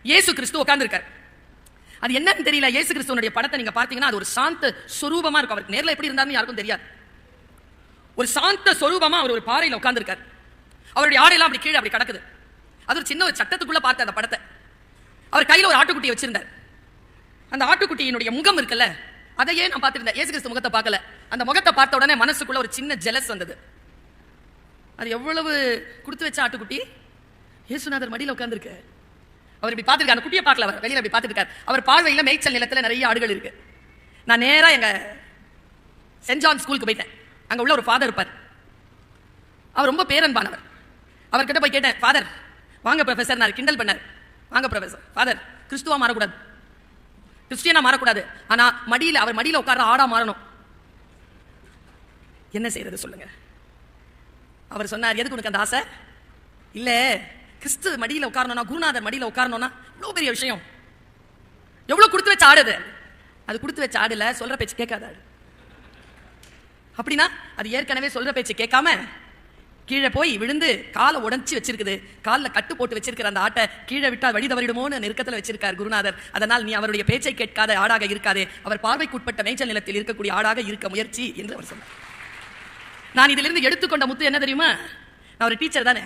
இயேசு கிறிஸ்து உட்கார்ந்திருக்கார். அது என்னன்னு தெரியல. இயேசு கிறிஸ்துவனுடைய படத்தை நீங்க பார்த்தீங்கன்னா அது ஒரு சாந்த சொரூபமா இருக்கும். அவருக்கு நேர்ல எப்படி இருந்தாருன்னு யாருக்கும் தெரியாது. ஒரு சாந்த சொரூபமா அவர் ஒரு பாறையில உட்கார்ந்திருக்கார். அவருடைய ஆடையெல்லாம் அப்படி கீழே அப்படி கிடக்குது. அது ஒரு சின்ன ஒரு சட்டத்துக்குள்ள பார்த்த அந்த படத்தை. அவர் கையில ஒரு ஆட்டுக்குட்டி வச்சிருந்தார். அந்த ஆட்டுக்குட்டியினுடைய முகம் இருக்குல்ல, அதையே நான் பார்த்திருந்தேன். இயேசு கிறிஸ்து முகத்தை பார்க்கல. அந்த முகத்தை பார்த்த உடனே மனசுக்குள்ள ஒரு சின்ன ஜெலஸ் வந்தது. அது எவ்வளவு கொடுத்து வச்ச ஆட்டுக்குட்டி, இயேசுநாதர் மடியில உட்கார்ந்திருக்கு. அவர் இப்படி பார்த்துருக்காரு. குட்டியை பார்க்கல, அவர் வெளியில அப்படி பார்த்துருக்காரு. அவர் பார்வையில் மேய்ச்சல் நிலத்தில் நிறைய ஆடுகள் இருக்கு. நான் நேரா எங்க சென்ட் ஜான் ஸ்கூலுக்கு போயிட்டேன். அங்க உள்ள ஒரு ஃபாதர் இருப்பார். அவர் ரொம்ப பேரன்பானவர். அவர்கிட்ட போய் கேட்டேன், ஃபாதர் வாங்க ப்ரொஃபசர். நான் கிண்டல் பண்ணார். வாங்க ப்ரொஃபசர். ஃபாதர், கிறிஸ்துவா மாறக்கூடாது, கிறிஸ்டியனா மாறக்கூடாது, ஆனா மடியில் அவர் மடியில் உட்கார்ற ஆடா மாறணும். என்ன செய்யறது சொல்லுங்க. அவர் சொன்னார், எதுக்கு உனக்கு அந்த ஆசை? இல்ல, கிறிஸ்து மடியில் உட்காரணும்னா, குருநாதர் மடியில் உட்காரணும்னா இவ்வளவு பெரிய விஷயம். எவ்வளவு கொடுத்து வச்ச ஆடு அது கொடுத்து வச்ச ஆடுல சொல்ற பேச்சு கேட்காத ஆடு. அப்படின்னா அது ஏற்கனவே சொல்ற பேச்சு கேட்காம கீழே போய் விழுந்து காலை உடைச்சி வச்சிருக்குது. காலில் கட்டு போட்டு வச்சிருக்கிற அந்த ஆட்டை கீழே விட்டா வழி தவறிடுமோன்னு நெருக்கத்தில் வச்சிருக்கார் குருநாதர். அதனால் நீ அவருடைய பேச்சை கேட்காத ஆடாக இருக்காதே, அவர் பார்வைக்குட்பட்ட மேய்ச்சல் நிலத்தில் இருக்கக்கூடிய ஆடாக இருக்க முயற்சி என்று அவர் சொன்னார். நான் இதிலிருந்து எடுத்துக்கொண்ட முத்து என்ன தெரியுமா? நான் ஒரு டீச்சர் தானே.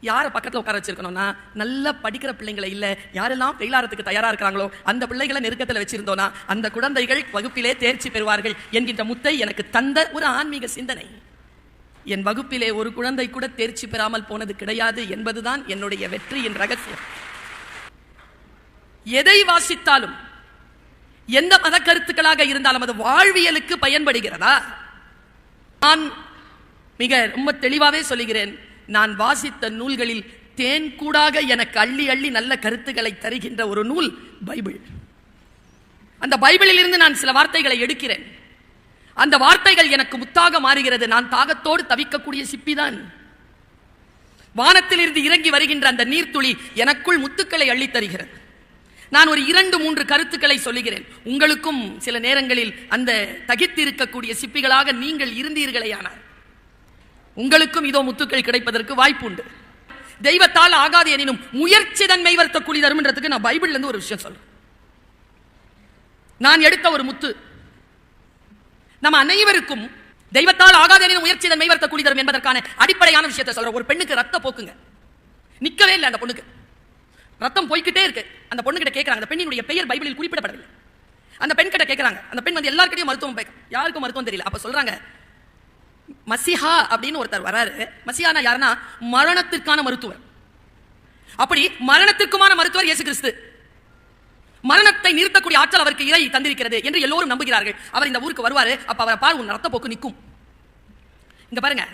யாரை பக்கத்தில் உட்கார வச்சிருக்கணும்னா, நல்லா படிக்கிற பிள்ளைங்களை இல்ல, யாரெல்லாம் ஃபெயிலாகிறதுக்கு தயாரா இருக்கிறாங்களோ அந்த பிள்ளைகளை நெருக்கத்தில் வச்சிருந்தோம்னா அந்த குழந்தைகள் வகுப்பிலே தேர்ச்சி பெறுவார்கள் என்கின்ற முத்தை எனக்கு தந்த ஒரு ஆன்மீக சிந்தனை. என் வகுப்பிலே ஒரு குழந்தை கூட தேர்ச்சி பெறாமல் போனது கிடையாது என்பதுதான் என்னுடைய வெற்றியின் ரகசியம். எதை வாசித்தாலும், எந்த மத கருத்துக்களாக இருந்தாலும் அது வாழ்வியலுக்கு பயன்படுகிறதா? நான் ரொம்ப தெளிவாவே சொல்லுகிறேன், நான் வாசித்த நூல்களில் தேன் கூடாக எனக்கு அள்ளி அள்ளி நல்ல கருத்துக்களை தருகின்ற ஒரு நூல் பைபிள். அந்த பைபிளில் இருந்து நான் சில வார்த்தைகளை எடுக்கிறேன். அந்த வார்த்தைகள் எனக்கு முத்தாக மாறுகிறது. நான் தாகத்தோடு தவிக்கக்கூடிய சிப்பிதான். வானத்திலிருந்து இறங்கி வருகின்ற அந்த நீர்த்துளி எனக்குள் முத்துக்களை அள்ளி தருகிறது. நான் ஒரு 2-3 கருத்துக்களை சொல்லுகிறேன். உங்களுக்கும் சில நேரங்களில் அந்த தகித்து இருக்கக்கூடிய சிப்பிகளாக நீங்கள் இருந்தீர்களேயானார் உங்களுக்கும் இதோ முத்துக்கள் கிடைப்பதற்கு வாய்ப்பு உண்டு. தெய்வத்தால் ஆகாது எனினும் முயற்சி தன்மை வர்த்த கூலி தரும்ன்றதுக்கு நான் பைபிள்ல இருந்து ஒரு விஷயம் சொல்றேன். நான் எடுத்த ஒரு முத்து நம்ம அனைவருக்கும் தெய்வத்தால் ஆகாது எனினும் முயற்சி தன்மை வர்த்த கூலி தரும் என்பதற்கான அடிப்படையான விஷயத்தை சொல்றேன். ஒரு பெண்ணுக்கு ரத்த போக்குங்க நிக்கவே இல்லை. அந்த பொண்ணுக்கு ரத்தம் போய்கிட்டே இருக்கு. அந்த பொண்ணு கிட்ட கேட்கறாங்க. அந்த பெண்ணினுடைய பெயர் பைபிளில் குறிப்பிடப்படவில்லை. அந்த பெண் கிட்ட கேட்கறாங்க. அந்த பெண் வந்து எல்லார்கிட்டயும் மருத்துவம் யாருக்கும் மருத்துவம் தெரியல. அப்ப சொல்றாங்க, மசிஹா அப்படின்னு ஒருத்தர் வராரு. மசிஹானா யாருன்னா மரணத்திற்கான மருத்துவர். அப்படி மரணத்திற்குமான மருத்துவர் இயேசு கிறிஸ்து. மரணத்தை நிறுத்தக்கூடிய ஆற்றல் அவருக்கு இறை தந்திருக்கிறது என்று எல்லோரும் நம்புகிறார்கள். அவர் இந்த ஊருக்கு வருவாரு. அப்ப அவரை பாரு, உன் ரத்த போக்கு நிற்கும். இங்க பாருங்க,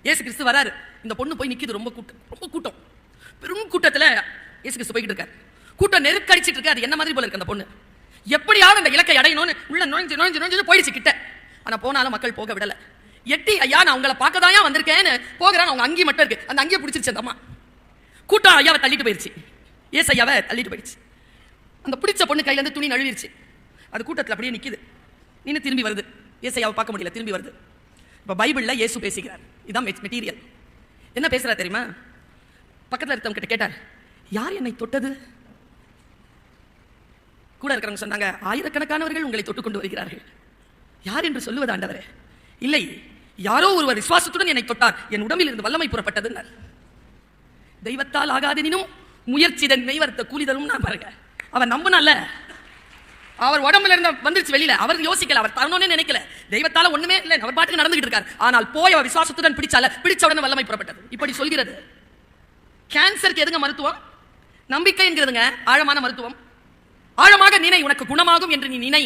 இயேசு கிறிஸ்து வராரு. இந்த பொண்ணு போய் நிக்குது. ரொம்ப கூட்டம், பெரும் கூட்டத்துல இயேசு கிறிஸ்து போய்கிட்டு இருக்காரு. கூட்டம் நெருக்கடிச்சிட்டு இருக்கு. அது என்ன மாதிரி போல இருக்கு. அந்த பொண்ணு எப்படியாவது அந்த இலக்கை அடையணும்னு உள்ள நுழைஞ்சு போயிடுச்சு கிட்ட. ஆனா போனாலும் மக்கள் போக விடல. எட்டி, ஐயா நான் உங்களை பார்க்கதாயா வந்திருக்கேன்னு போகிறான். அவங்க அங்கி மட்டும் இருக்கு. அந்த அங்கியை பிடிச்சிருச்சு அந்த அம்மா. கூட்டம் ஐயாவை தள்ளிட்டு போயிருச்சு. ஏசு ஐயாவை தள்ளிட்டு போயிடுச்சு. அந்த பிடிச்ச பொண்ணு கையில இருந்து துணி நழுவிருச்சு. அது கூட்டத்தில் அப்படியே நிக்குது. நின்று திரும்பி வருது. ஏசு ஐயாவை பார்க்க முடியல, திரும்பி வருது. இப்ப பைபிள்ல இயேசு பேசுகிறார். இதான் மெட்டீரியல். என்ன பேசுறாரு தெரியுமா? பக்கத்தில் இருக்கவங்க கிட்ட கேட்டார், யார் என்னை தொட்டது? கூட இருக்கிறவங்க சொன்னாங்க, ஆயிரக்கணக்கானவர்கள் உங்களை தொட்டுக் கொண்டு வருகிறார்கள். யார் என்று சொல்லுவது ஆண்டவரே? இல்லை, யாரோ ஒருவர் விசுவாசத்துடன் என்னை தொட்டார், என் உடம்பில் இருந்து வல்லமை புறப்பட்டது. தெய்வத்தால் ஆகாதெனினும் முயற்சி தன்மை வர்த்த கூலி தரும். நான் பாருங்க, அவர் நம்பினால அவர் உடம்புல இருந்த வந்துருச்சு வெளியில. அவர் யோசிக்கல, அவர் தரணும்னே நினைக்கல. தெய்வத்தால ஒண்ணுமே இல்லை, அவர் பாட்டுக்கு நடந்துகிட்டு இருக்கார். ஆனால் போய் அவர் விசுவாசத்துடன் பிடிச்ச உடனே வல்லமை புறப்பட்டது. இப்படி சொல்கிறது. கேன்சருக்கு எதுங்க மருத்துவம்? நம்பிக்கை என்கிறதுங்க ஆழமான மருத்துவம். ஆழமாக நினை, உனக்கு குணமாகும் என்று நீ நினை.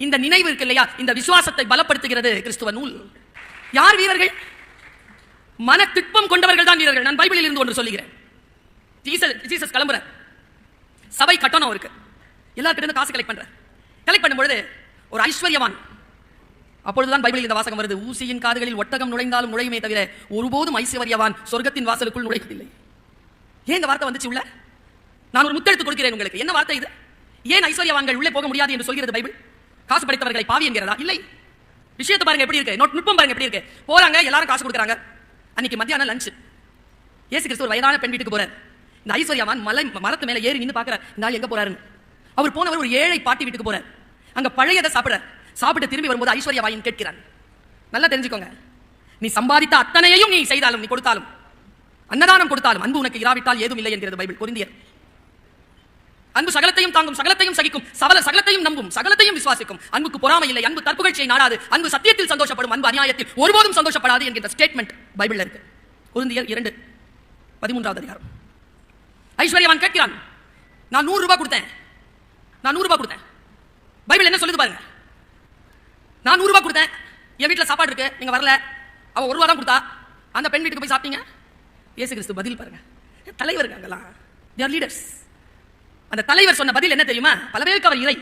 இந்த நினைவு இருக்கு இல்லையா, இந்த விசுவாசத்தை பலப்படுத்துகிறது கிறிஸ்துவ நூல். யார் வீரர்கள்? மன திட்பம் கொண்டவர்கள் தான் வீரர்கள். நான் பைபிளில் இருந்து ஒன்று சொல்லுகிறேன். ஜீசஸ் கிளம்புற சபை கட்டணம் இருக்கு. எல்லார்கிட்ட காசு கலெக்ட் பண்ணும்பொழுது ஒரு ஐஸ்வர்யவான், அப்பொழுதுதான் பைபிளில் இந்த வாசகம் வருது, ஊசியின் காதுகளில் ஒட்டகம் நுழைந்தாலும் நுழையுமே தவிர ஒருபோதும் ஐஸ்வர்யவான் சொர்க்கத்தின் வாசலுக்குள் நுழைவதில்லை. ஏன் இந்த வார்த்தை வந்துச்சு உள்ள? நான் ஒரு முத்தெடுத்து கொடுக்கிறேன் உங்களுக்கு. என்ன வார்த்தை இது? ஏன் ஐஸ்வர்யவான்கள் உள்ளே போக முடியாது என்று சொல்கிறது பைபிள்? காசு படைத்தவர்களை பாவி என்கிறதா? இல்லை. விஷயத்தை பாருங்க எப்படி இருக்கு, நுட்பம் பாருங்க எப்படி இருக்கு. போறாங்க, எல்லாரும் காசு கொடுக்குறாங்க. அன்னைக்கு மத்தியானம் லஞ்ச். இயேசு கிறிஸ்து ஒரு வயதான பெண் வீட்டுக்கு போறார். இந்த ஐஸ்வர்யவான் மரத்து மேல ஏறி நின்று பார்க்கிறார், இந்த ஆள் எங்க போறாருன்னு. அவர் போனவர் ஒரு ஏழை பாட்டி வீட்டுக்கு போறார். அங்க பழையதை சாப்பிட்டு திரும்பி வரும்போது ஐஸ்வர்யவாயின் கேட்கிறான், நல்லா தெரிஞ்சுக்கோங்க, நீ சம்பாதித்த அத்தனையையும் நீ செய்தாலும், நீ கொடுத்தாலும், அன்னதானம் கொடுத்தாலும், அன்பு உனக்கு இராவிட்டால் ஏதும் இல்லை என்கிறது பைபிள். கொரிந்தியர். அன்பு சகலத்தையும் தாங்கும், சகலத்தையும் சகிக்கும், சகலத்தையும் நம்பும், சகலத்தையும் விசுவாசிக்கும். அன்புக்கு பொறாமை இல்லை, அன்பு தற்புகழ்ச்சியை நாடாது, அன்பு சத்தியத்தில் சந்தோஷப்படும், அன்பு அநியாயத்தில் ஒருபோதும் சந்தோஷப்படாது என்கிற ஸ்டேட்மெண்ட் பைபிள்ல இருக்கு. கொரிந்தியர் 2:13 அதிகாரம். ஐஸ்வர்யவான் கேட்கிறான், நான் 100 ரூபாய் கொடுத்தேன். பைபிள் என்ன சொல்லுது பாருங்க. நான் 100 ரூபாய் கொடுத்தேன், என் வீட்டில் சாப்பாடு இருக்கு, நீங்க வரல, அவ 1 ரூபா தான் கொடுத்தா, அந்த பெண் வீட்டுக்கு போய் சாப்பிட்டீங்க. இயேசு கிறிஸ்து பதில் பாருங்க. தலைவர்கள் அங்கெல்லாம் they are leaders. அந்த தலைவர் சொன்ன பதில் என்ன தெரியுமா? பல பேருக்கு அவர் இறை.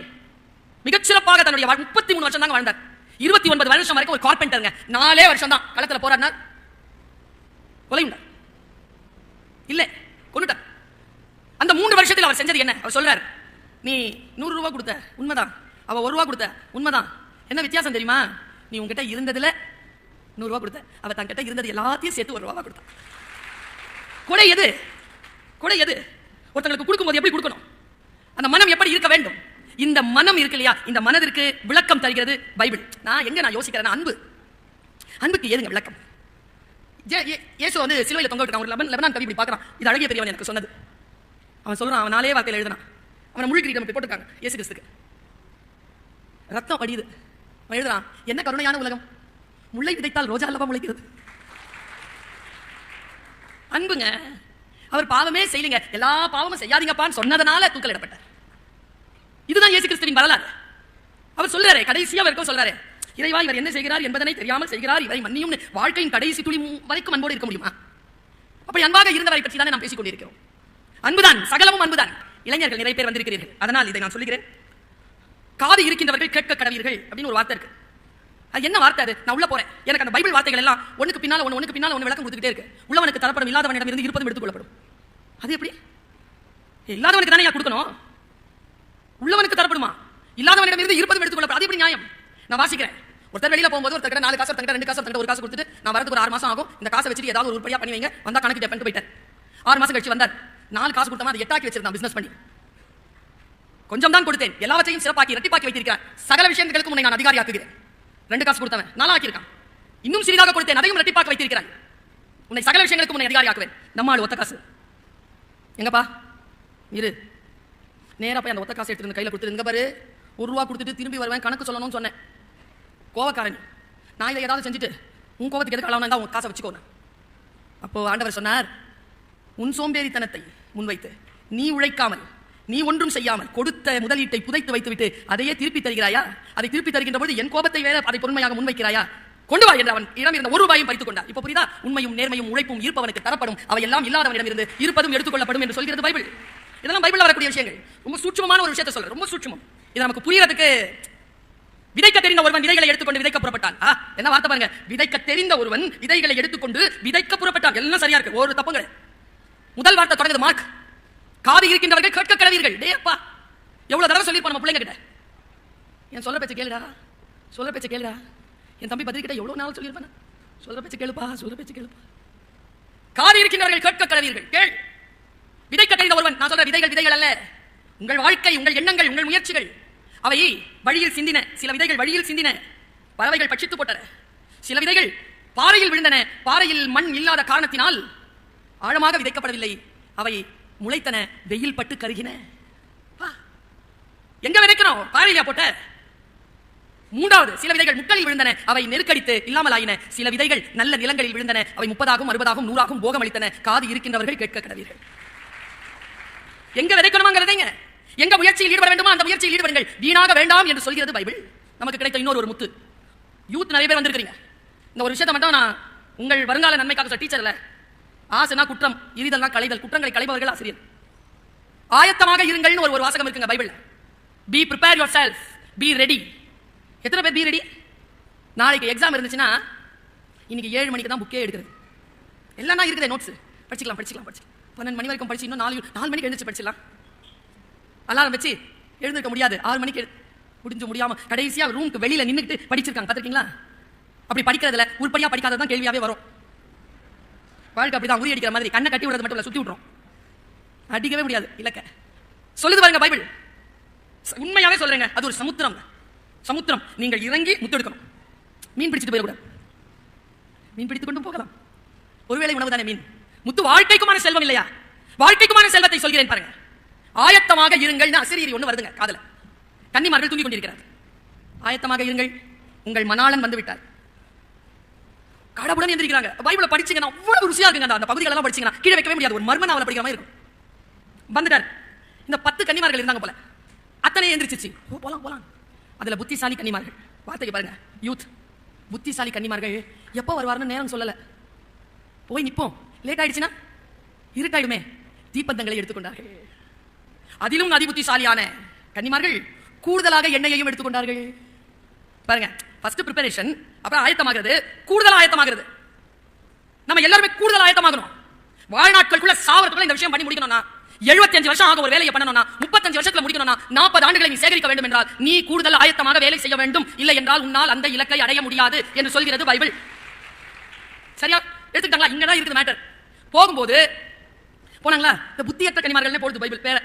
மிகச்சிறப்பாக தன்னுடைய 33 வருஷம் தாங்க வாழ்ந்தார். 29 வருஷம் வரைக்கும் ஒரு கார்பெண்டருங்க. 4 வருஷம் தான் களத்துல போராடினார், கொலை உண்டார், இல்ல கொன்னுட்டார். அந்த 3 வருஷத்தில் அவர் செஞ்சது என்ன? அவர் சொல்றார், நீ 100 ரூபாய் கொடுத்த உண்மைதான், அவ 1 ரூபாய் கொடுத்த உண்மைதான், என்ன வித்தியாசம் தெரியுமா? நீ உங்ககிட்ட இருந்ததுல 100 ரூபாய் கொடுத்த, அவ தங்கிட்ட இருந்தது எல்லாத்தையும் சேர்த்து 1 ரூபாய் கொடுத்தா. கொடை எது? ஒருத்தங்களுக்கு கொடுக்கும்போது எப்படி கொடுக்கணும்? அந்த மனம் எப்படி இருக்க வேண்டும்? இந்த மனம் இருக்கு இல்லையா, இந்த மனதிற்கு விளக்கம் தருகிறது பைபிள். நான் யோசிக்கிறேன், அன்புக்கு ஏதுங்க விளக்கம்? இயேசு வந்து சிலுவையில் தொங்க விட்டுருக்கான். ஒரு லெபனான் கவி இப்படி பார்க்கறான், இது அழகிய பெரியவன் எனக்கு சொன்னது. அவன் சொல்றான், அவன் 4 வார்த்தையில் எழுதினான். அவனை முழு கிரீடம் போட்டுருக்காங்க இயேசு கிறிஸ்துக்கு, ரத்தம் வடியுது. அவன் எழுதுறான், என்ன கருணையான உலகம், முல்லை விதைத்தால் ரோஜா அல்லவா முளைக்கிறது. அன்புங்க. அவர் பாவமே செய்யுங்க, எல்லா பாவமும் செய்யாதீங்கப்பான்னு சொன்னதனால தூக்கலிடப்பட்டார். இதுதான் இயேசு கிறிஸ்துவின் வரலாறு. அவர் சொல்றாரு, கடைசியா வரைக்கும் சொல்றாரு, இறைவா இவர் என்ன செய்கிறார் என்பதனை தெரியாமல் செய்கிறார், இவரை மன்னியும். வாழ்க்கையின் கடைசி துளி வரைக்கும் அன்போடு இருக்க முடியுமா? அப்படி அன்பாக இருந்தவரை பற்றி தானே நாம் பேசிக் கொண்டிருக்கிறோம். அன்புதான், சகலமும் அன்புதான். இளைஞர்கள் நிறைய பேர் வந்திருக்கிறீர்கள், அதனால் இதை நான் சொல்லுகிறேன். காது இருக்கின்றவர்கள் கேட்க கடவீர்கள் அப்படின்னு ஒரு வார்த்தை இருக்கு. அது என்ன வார்த்தை? அது நான் உள்ள போறேன், எனக்கு அந்த பைபிள் வார்த்தைகள் எல்லாம் ஒண்ணுக்கு பின்னால ஒண்ணு விளக்கம் கொடுத்துட்டே இருக்கு. உள்ளவனுக்கு தரப்படும், இல்லாதவனிடம் இருந்து இருப்பதும் எடுத்துக் கொள்ளப்படும். அது எப்படி? இல்லாதவனுக்கு தானே கொடுக்கணும், உள்ளவனுக்கு தரப்படுமா? இல்லாதவனிடம் இருந்து இருப்பதும் எடுத்துக் கொள்ளப்படும். அது எப்படி நியாயம்? நான் வாசிக்கிறேன். ஒருத்தர் வெளியில போகும்போது ஒருத்தர் 4 காசு, ஒருத்தர் 2 காசு, ஒருத்தர் 1 காசு கொடுத்துட்டு, நான் வரதுக்கு ஒரு 6 மாசம் ஆகும், இந்த காசை வச்சுட்டு ஏதாவது ஒரு உருப்படியா பண்ணி வைங்க, வந்தா கணக்கு பண்ணிட்டு போயிட்டார். 6 மாசம் கழிச்சு வந்தார், 4 காசு கொடுத்தா அதை 8 ஆக்கி வச்சிருந்தான் பிசினஸ் பண்ணி. கொஞ்சம் தான் கொடுத்தேன், எல்லாவற்றையும் சிறப்பாக்கி இரட்டிப்பாக்கி வைத்திருக்கிறார். சகல விஷயங்களுக்கும் உன்னை நான் அதிகாரி ஆக்குகிறேன். 2 காசு கொடுத்தவன் 4 ஆக்கியிருக்கான். இன்னும் சிறிதாக கொடுத்தேன், அதையும் இரட்டிப்பாக்க வைத்திருக்கிறான். உன்னை சகல விஷயங்களுக்கும் உன்னை அதிகாரி ஆக்குவேன். நம்மால் ஒத்த காசு எங்கப்பா இரு, நேரா போய் அந்த ஒத்த காசு எடுத்துட்டு கையில கொடுத்துட்டு, இங்க பாரு 1 ரூபா கொடுத்துட்டு திரும்பி வருவேன், கணக்கு சொல்லணும்னு சொன்னேன். கோவக்காரன், நான் இதை ஏதாவது செஞ்சுட்டு உன் கோவத்துக்கு எதுக்கு அளவுனா உன் காசை வச்சுக்கோ. அப்போ ஆண்டவர் சொன்னார், உன் சோம்பேறித்தனத்தை முன்வைத்து நீ உழைக்காமல், நீ ஒன்றும் செய்யாமல் கொடுத்த முதலீட்டை புதைத்து வைத்துவிட்டு அதையே திருப்பி தருகிறாயா? அதை திருப்பி தருகின்ற பொழுது என் கோபத்தை வேற அதை பொறுமையாக முன்வைக்கிறாயா? கொண்டு வா என்று அவன் இடம் இருந்த 1 ரூபாயும் பறித்துக் கொண்டார். இப்போ புரியுதா? உண்மையும் நேர்மையும் உழைப்பும் இருப்பவனுக்கு தரப்படும், அவை எல்லாம் இல்லாதவனிடம் இருந்து இருப்பதும் எடுத்துக்கொள்ளப்படும் என்று சொல்கிறது பைபிள். இதெல்லாம் பைபிள்ல வரக்கூடிய விஷயங்கள். ரொம்ப சூட்சமான ஒரு விஷயத்தை சொல்றேன், ரொம்ப சூட்சமம். இது நமக்கு புரியறதுக்கு, விதைக்க தெரிந்த ஒருவன் விதைகளை எடுத்துக்கொண்டு விதைக்க புறப்பட்டான். என்ன வார்த்தை பாருங்க, விதைக்க தெரிந்த ஒருவன் விதைகளை எடுத்துக்கொண்டு விதைக்க புறப்பட்டான். எல்லாம் சரியா இருக்கு, ஒரு தப்புங்க. முதல் வார்த்தை தொடங்குது மார்க், காது இருக்கின்றவர்கள் கேட்க கடவீர்கள். டேப்பா, எவ்வளவு தடவை சொல்லிருப்போம் நம்ம பிள்ளைங்க கிட்ட, என் சொல்ற பேச்ச கேளுடா. என் தம்பி பதில் கிட்ட எவ்வளவு நாள் சொல்லியிருப்பேன், சொல்ற பேச்ச கேளுப்பா. காது இருக்கின்றவர்கள் கேட்க கடவீர்கள். கேள். விதைக்க தெரிந்த ஒருவன், நான் சொல்ற விதைகள் அல்ல, உங்கள் வாழ்க்கை, உங்கள் எண்ணங்கள், உங்கள் முயற்சிகள், அவை வழியில் சிந்தின. சில விதைகள் வழியில் சிந்தின, பறவைகள் பட்சித்து போட்டன. சில விதைகள் பாறையில் விழுந்தன, பாறையில் மண் இல்லாத காரணத்தினால் ஆழமாக விதைக்கப்படவில்லை, அவை முளைத்தன, வெயில் பட்டு கருகின. எங்க விதைக்கணும்? பாறையில போட்ட. 3வது, சில விதைகள் முட்களில் விழுந்தன, அவை நெருக்கடித்து இல்லாமல் ஆயின. சில விதைகள் நல்ல நிலங்களில் விழுந்தன, அவை 30ஆகும் 60ஆகும் 100ஆகும் போகம் அளித்தன. காது இருக்கின்றவர்கள் கேட்க கடவீர்கள். எங்க விதைக்கணுமாங்கிறதைங்க, எங்க முயற்சியில் ஈடுபட வேண்டுமோ அந்த முயற்சியில் ஈடுபடுங்கள், வீணாக வேண்டாம் என்று சொல்கிறது பைபிள். நமக்கு கிடைத்த இன்னொரு முத்து. யூத் நிறைய பேர் வந்திருக்கிறீங்க. இந்த ஒரு விஷயத்தை மட்டும் நான் உங்கள் வருங்கால நன்மைக்காக சொல்ல, டீச்சர்ல ஆசைனா குற்றம், இரிதல்னா களைதல், குற்றங்களை களைபவர்கள் ஆசிரியர். ஆயத்தமாக இருங்கள்னு ஒரு வாசகம் இருக்குங்க பைபிள்ல. B prepare your self, be ready. எத்தனை பேர் பி ரெடி? நாளைக்கு எக்ஸாம் இருந்துச்சுன்னா இன்னைக்கு 7 மணிக்கு தான் புக்கே எடுக்கிறது. எல்லாம் இருக்குது, நோட்ஸ் படிச்சுக்கலாம். 12 மணி வரைக்கும் படிச்சு இன்னும் 4 மணிக்கு எழுந்துச்சு படிச்சிடலாம். அலாரம் வச்சு எழுந்திருக்க முடியாது, 6 மணிக்கு முடிஞ்சு முடியாம கடைசியா ரூமுக்கு வெளியில நின்றுட்டு படிச்சிருக்காங்க. பார்த்திருக்கீங்களா? அப்படி படிக்கிறதுல உருப்படியா படிக்காததான் கேள்வியாவே வரும். வாழ்க்கை அப்படிதான், உரி அடிக்கிற மாதிரி கண்ணை கட்டி விடுறது மட்டும் இல்ல, சுத்தி விட்டுரும். அடிக்கவே முடியாது இலக்க. சொல்லுது பாருங்க பைபிள். உண்மையாவே சொல்றேங்க, அது ஒரு சமுத்திரம். சமுத்திரம். நீங்கள் இறங்கி முத்து எடுக்கணும். மீன் பிடிச்சிட்டு போயிடக்கூடாது. மீன் பிடித்துக் கொண்டு போகலாம், ஒருவேளை உணவு தானே மீன். முத்து வாழ்க்கைக்குமான செல்வம் இல்லையா? வாழ்க்கைக்குமான செல்வத்தை சொல்கிறேன் பாருங்க. ஆயத்தமாக இருங்கள். அசிரியர் ஒண்ணு வருதுங்க காதல. கன்னிமார்கள் தூங்கிக் கொண்டிருக்கிறார். ஆயத்தமாக இருங்கள், உங்கள் மணாளன் வந்து விட்டார். கடவுளன் எந்திரிக்கிறாங்க. பைபிளை படிச்சீங்கன்னா அவ்வளவு ருசியா இருக்குங்க. அந்த பகுதிகள் எல்லாம் படிச்சீங்கன்னா கீழே வைக்கவே முடியாது. ஒரு மர்ம நாவல படிக்கிற மாதிரி இருக்கும். வந்துட்டார். இந்த 10 கன்னிமார்கள் இருந்தாங்க போல. அத்தனை எந்திரிச்சிச்சு. போலாம் போலாம். அதுல புத்திசாலி கன்னிமார்கள். வார்த்தைக்கு பாருங்க, யூத். புத்திசாலி கன்னிமார்கள் எப்போ வருவார்னு நேரம் சொல்லல. போய் நிப்போம், லேட் ஆயிடுச்சுன்னா இருட்டாயிடுமே. தீப்பந்தங்களை எடுத்துக்கொண்டார்கள். அதிலும் அதிபுத்திசாலியான கன்னிமார்கள் கூடுதலாக எண்ணெயையும் எடுத்துக்கொண்டார்கள். பாருங்க, ஃபர்ஸ்ட் பிரிப்பரேஷன், அப்புறம் ஆயத்தமாகிறது, கூடுதல் ஆயத்தமாகிறது. நம்ம எல்லாருமே கூடுதல் ஆயத்தமாகணும். வாழ்நாட்களுக்குள்ள சாவறதுக்குள்ள இந்த விஷயம் பண்ணி முடிக்கணும்னா 75 வருஷம் ஆக ஒரு வேலையை பண்ணணும்னா 35 வருஷத்துல முடிக்கணும்னா 40 ஆண்டுகளை நீ சேகரிக்க வேண்டும் என்றால் நீ கூடுதல் ஆயத்தமாக வேலை செய்ய வேண்டும். இல்லை என்றால் உன்னால் அந்த இலக்கை அடைய முடியாது என்று சொல்கிறது பைபிள். சரியா எடுத்துக்கிட்டாங்களா? இங்கதான் இருக்குது மேட்டர். போகும்போது போனாங்களா, இந்த புத்தியற்ற கன்னிமார்கள் போடுது பைபிள் பேர.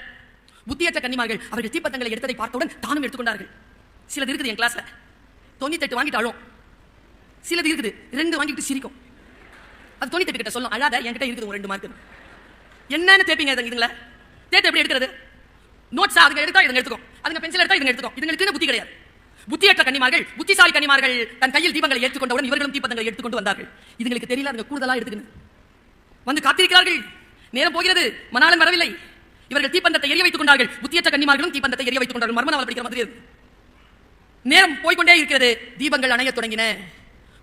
புத்தியற்ற கன்னிமார்கள் அவர்கள் தீப்பந்தங்களை எடுத்ததை பார்த்தவுடன் தானும் எடுத்துக்கொண்டார்கள். சிலது இருக்குது என் கிளாஸ்ல 98 வாங்கிட்டு அழும். சிலது இருக்குது 2 வாங்கிட்டு சிரிக்கும். அது 98 கிட்ட சொல்லும், அழாத, என்கிட்ட இருக்குது 2 மார்க். என்னன்னு தேப்பீங்க இதுங்கள? தேத்த எப்படி எடுக்கிறது? நோட்ஸ் அதுங்க எடுத்தா இதுங்க எடுத்துக்கும், அதுங்க பென்சில் எடுத்தா இதுங்க எடுத்துக்கும். இதுங்களுக்கு புத்தி கிடையாது. புத்தியற்ற கன்னிமார்கள், புத்திசாலி கன்னிமார்கள் தன் கையில் தீபங்களை ஏற்றுக்கொண்டவுடன் இவர்களும் தீபங்களை எடுத்துக்கொண்டு வந்தார்கள். இதுங்களுக்கு தெரியல, அதுங்க கூடுதலா எடுத்துக்கணும். வந்து காத்திருக்கிறார்கள். நேரம் போகிறது, மணாளன் வரவில்லை. இவர்கள் தீப்பந்தத்தை எரிய வைத்துக் கொண்டார்கள். புத்தியற்ற கன்னிமார்களும் தீப்பந்தத்தை எரிய வைத்துக் கொண்டார்கள். மர்ம நாவல் படிக்கிற மாதிரி. நேரம் போய்கொண்டே இருக்கிறது. தீபங்கள் அணைய தொடங்கின.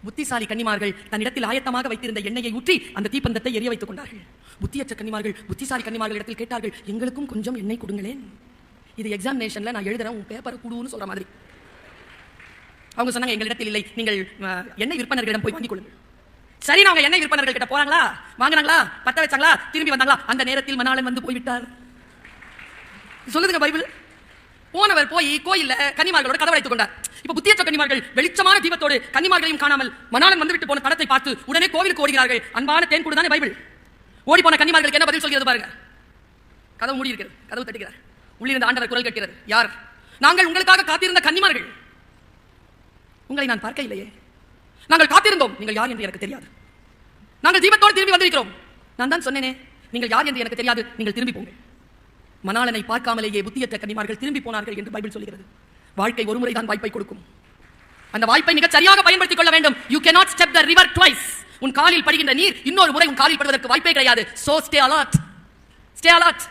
புத்திசாலி கன்னிமார்கள் தன்னிடத்தில் ஆயத்தமாக வைத்திருந்த எண்ணெயை ஊற்றி அந்த தீப்பந்தத்தை எரிய வைத்துக் கொண்டார்கள். புத்தியற்ற கன்னிமார்கள் புத்திசாலி கன்னிமார்கள் இடத்தில் கேட்டார்கள், எங்களுக்கும் கொஞ்சம் எண்ணெய் கொடுங்களேன். இது எக்ஸாமினேஷன்ல நான் எழுதுறேன், உன் பேப்பரை குடுன்னு சொல்ற மாதிரி. அவங்க சொன்னாங்க, எங்களிடத்தில் இல்லை, நீங்கள் எண்ணெய் விற்பனர்களிடம் போய் வாங்கிக் கொள்ளுங்கள். சரி, நாங்க எண்ணெய் விற்பனர்கள் கிட்ட போறாங்களா, வாங்கினாங்களா, பத்த வச்சாங்களா, திரும்பி வந்தாங்களா? அந்த நேரத்தில் மணாளன் வந்து போய்விட்டார். சொல்லுதுங்க பைபிள். போனவர் போய் கோயில்ல கன்னிமார்களோட கதவை அடைத்துக் கொண்டார். இப்ப புத்தியற்ற கன்னிமார்கள் வெளிச்சமான தீபத்தோடு கன்னிமார்களையும் காணாமல் மணாளன் வந்துவிட்டு போன படத்தை பார்த்து உடனே கோவிலுக்கு ஓடுகிறார்கள். அன்பான தேன் கூடு தானே பைபிள். ஓடி போன கன்னிமார்களுக்கு என்ன பதில் சொல்கிறது பாருங்க. கதவு மூடி இருக்கிறது, கதவு தட்டுகிறார். உள்ளிருந்த ஆண்டவர் குரல் கேட்கிறது, யார்? நாங்கள் உங்களுக்காக காத்திருந்த கன்னிமார்கள். உங்களை நான் பார்க்க இல்லையே. நாங்கள் காத்திருந்தோம், நீங்கள் யார் என்று எனக்கு தெரியாது. நாங்கள் தீபத்தோடு திரும்பி வந்திருக்கிறோம். நான் தான் சொன்னேனே, நீங்கள் யார் என்று எனக்கு தெரியாது, நீங்கள் திரும்பி போங்க. மணாளனை பார்க்காமலேயே புத்தியற்ற கன்னிமார்கள் திரும்பி போனார்கள் என்று பைபிள் சொல்கிறது. வாழ்க்கை ஒரு முறை தான் வாய்ப்பை கொடுக்கும். அந்த வாய்ப்பை மிக சரியாக பயன்படுத்திக் கொள்ள வேண்டும். You cannot step the river twice. உன் காலில் படுகின்ற நீர் இன்னொரு முறை உன் காலில் படுவதற்கு வாய்ப்பே கிடையாது. So stay alert. Stay alert.